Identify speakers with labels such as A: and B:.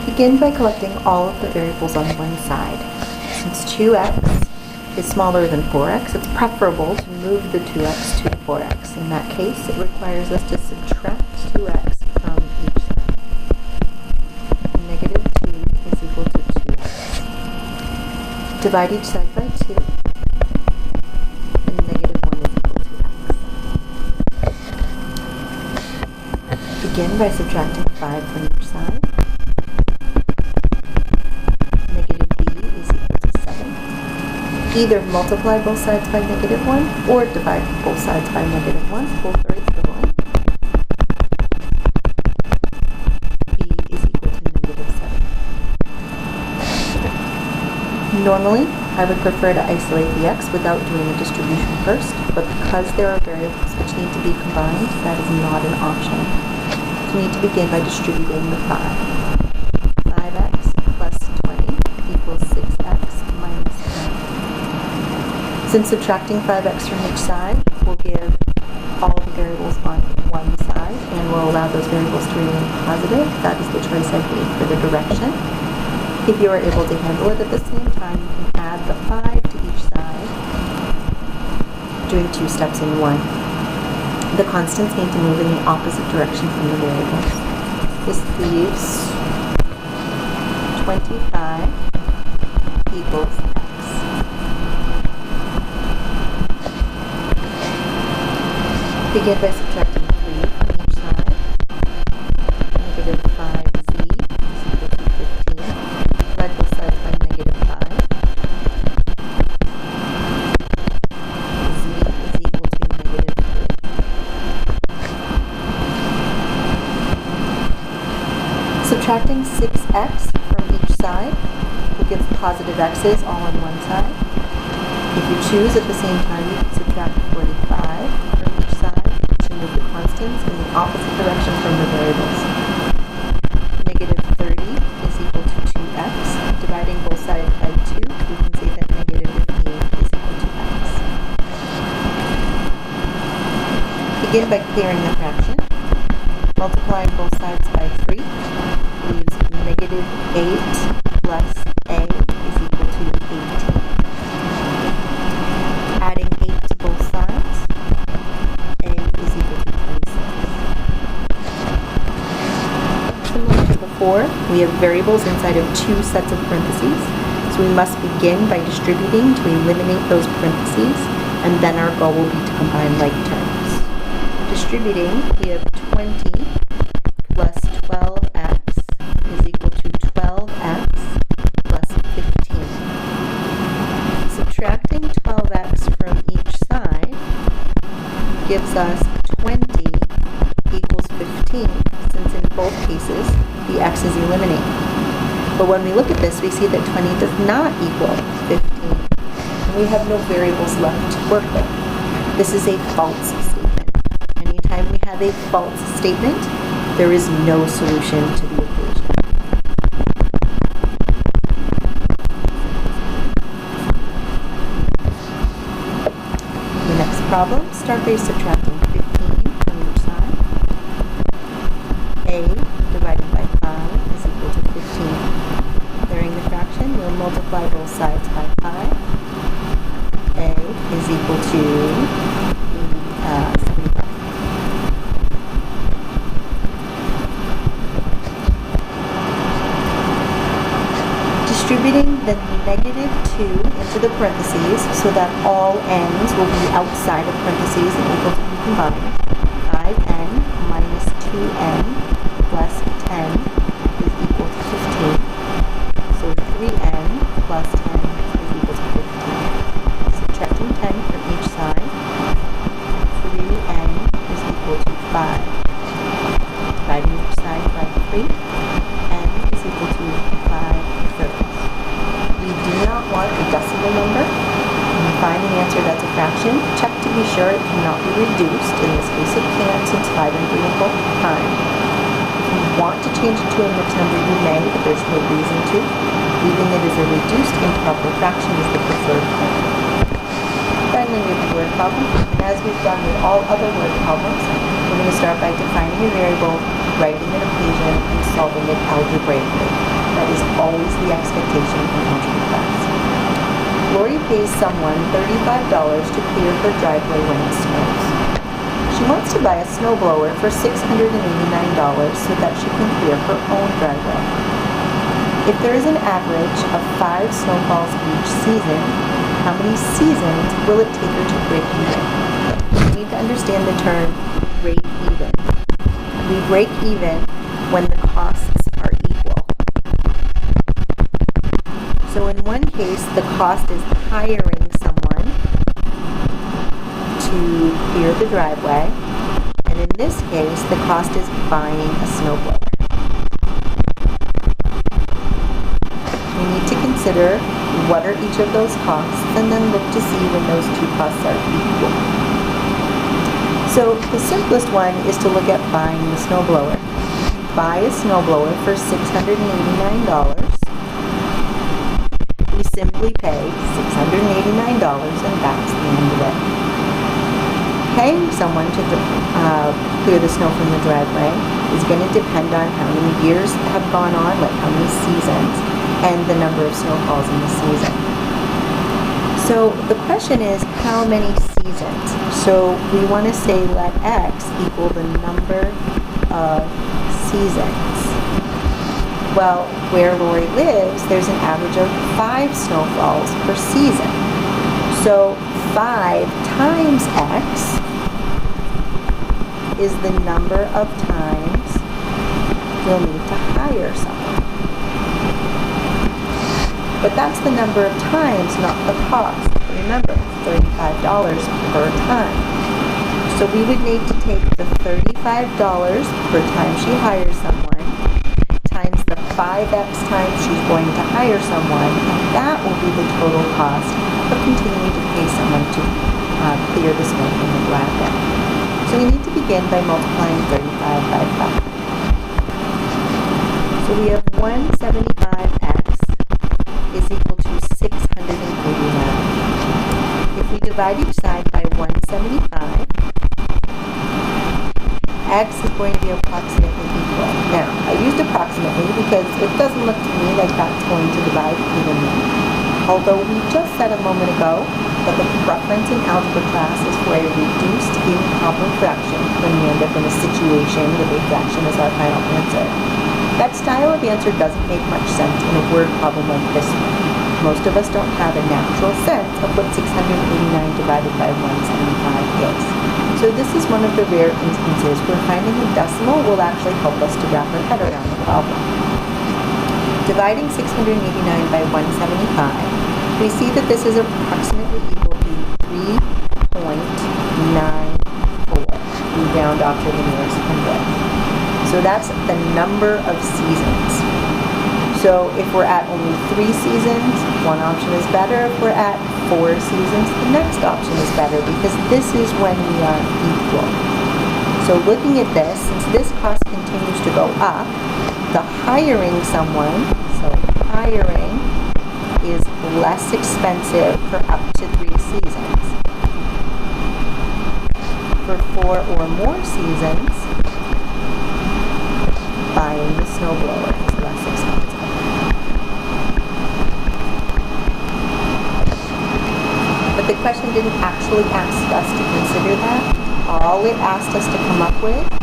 A: Begin by collecting all of the variables on one side. Since 2x is smaller than 4x, it's preferable to move the 2x to the 4x. In that case, it requires us to subtract 2x from each side. Negative 2 is equal to 2x. Divide each side by 2, and negative 1 is equal to x. Begin by subtracting 5 from each side. Either multiply both sides by negative 1 or divide both sides by negative 1. Both are equivalent. B is equal to negative 7. Normally, I would prefer to isolate the x without doing the distribution first, but because there are variables which need to be combined, that is not an option. So we need to begin by distributing the 5. 5x plus 20 equals 6x minus 10. Since subtracting 5x from each side will give all the variables on one side and will allow those variables to remain positive, that is the choice I've made for the direction. If you are able to handle it at the same time, you can add the 5 to each side, doing 2 steps in one. The constants need to move in the opposite direction from the variables. This leaves 25 equals x. Begin by subtracting 3 from each side. Negative 5z is equal to 15. Divide both sides by negative 5. Z is equal to negative 3. Subtracting 6x from each side will give positive x's all on one side. If you choose at the same time, you can subtract 45 from each side. Move the constants in the opposite direction from the variables. Negative 30 is equal to 2x. Dividing both sides by 2, we can say that negative 15 is equal to x. Begin by clearing the fraction. Multiplying both sides by 3 leaves negative 8 plus a is equal to 18. Adding 8 to both sides, a is equal to 26. Similar to before, we have variables inside of 2 sets of parentheses, so we must begin by distributing to eliminate those parentheses, and then our goal will be to combine like terms. Distributing, we have 20 plus 12x is equal to 12x plus 15. Subtracting 12x from each side gives us 20 equals 15, since in both cases the x is eliminated. But when we look at this, we see that 20 does not equal 15, and we have no variables left to work with. This is a false statement. Anytime we have a false statement, there is no solution to the equation. The next problem, start by subtracting 15 from each side. A divided by 5 is equal to 15. Clearing the fraction, we'll multiply both sides by 5. A is equal to 75. Distributing the negative 2 into the parentheses so that all n's will be outside of parentheses and able to be combined. 5n minus 2n plus 10 is equal to 15. So 3n plus 10 is equal to 15. Subtracting 10 from each side, 3n is equal to 5. Dividing each side by 3, n is equal to 5/3. We do not want a decimal number. When you find an answer that's a fraction, check to be sure it cannot be reduced. In this case it can't, since 5 and 3 are both prime. If you want to change it to a mixed number, you may, but there's no reason to. Leaving it as a reduced improper fraction is the preferred method. Finally, we have the word problem, and as we've done with all other word problems, we're going to start by defining a variable, writing an equation, and solving it algebraically. That is always the expectation in algebra class. Lori pays someone $35 to clear her driveway when it snows. She wants to buy a snowblower for $689 so that she can clear her own driveway. If there is an average of 5 snowfalls each season, how many seasons will it take her to break even? You need to understand the term break even. We break even when the costs are equal. So in one case, the cost is hiring someone to clear the driveway, and in this case, the cost is buying a snowblower. We need to consider what are each of those costs and then look to see when those two costs are equal. So the simplest one is to look at buying the snowblower. Buy a snowblower for $689. We simply pay $689 and that's the end of it. Paying someone to clear the snow from the driveway is going to depend on how many years have gone on, like how many seasons, and the number of snowfalls in the season. So the question is, how many seasons? So we want to say let x equal the number of seasons. Well, where Lori lives, there's an average of 5 snowfalls per season. So 5 times x is the number of times you'll need to hire someone. But that's the number of times, not the cost. Remember, $35 per time. So we would need to take the $35 per time she hires someone times the 5x times she's going to hire someone, and that will be the total cost of continuing to pay someone to clear the snow from the driveway. So we need to begin by multiplying 35 by 5. So we have 175x is equal to 689. If we divide each side by 175, x is going to be approximately equal. Now, I used approximately because it doesn't look to me like that's going to divide evenly. Although we just said a moment ago that the preference in algebra class is for a reduced improper fraction when we end up in a situation where the fraction is our final answer. That style of answer doesn't make much sense in a word problem like this one. Most of us don't have a natural sense of what 689 divided by 175 is. So this is one of the rare instances where finding a decimal will actually help us to wrap our head around the problem. Dividing 689 by 175, we see that this is approximately equal to 3.94. We round off to the nearest hundredth. So that's the number of seasons. So if we're at only 3 seasons, one option is better. If we're at 4 seasons, the next option is better because this is when we are equal. So looking at this, since this cost continues to go up, the hiring someone, so hiring is less expensive for up to 3 seasons. For 4 or more seasons, buying the snowblower is less expensive. But the question didn't actually ask us to consider that. All it asked us to come up with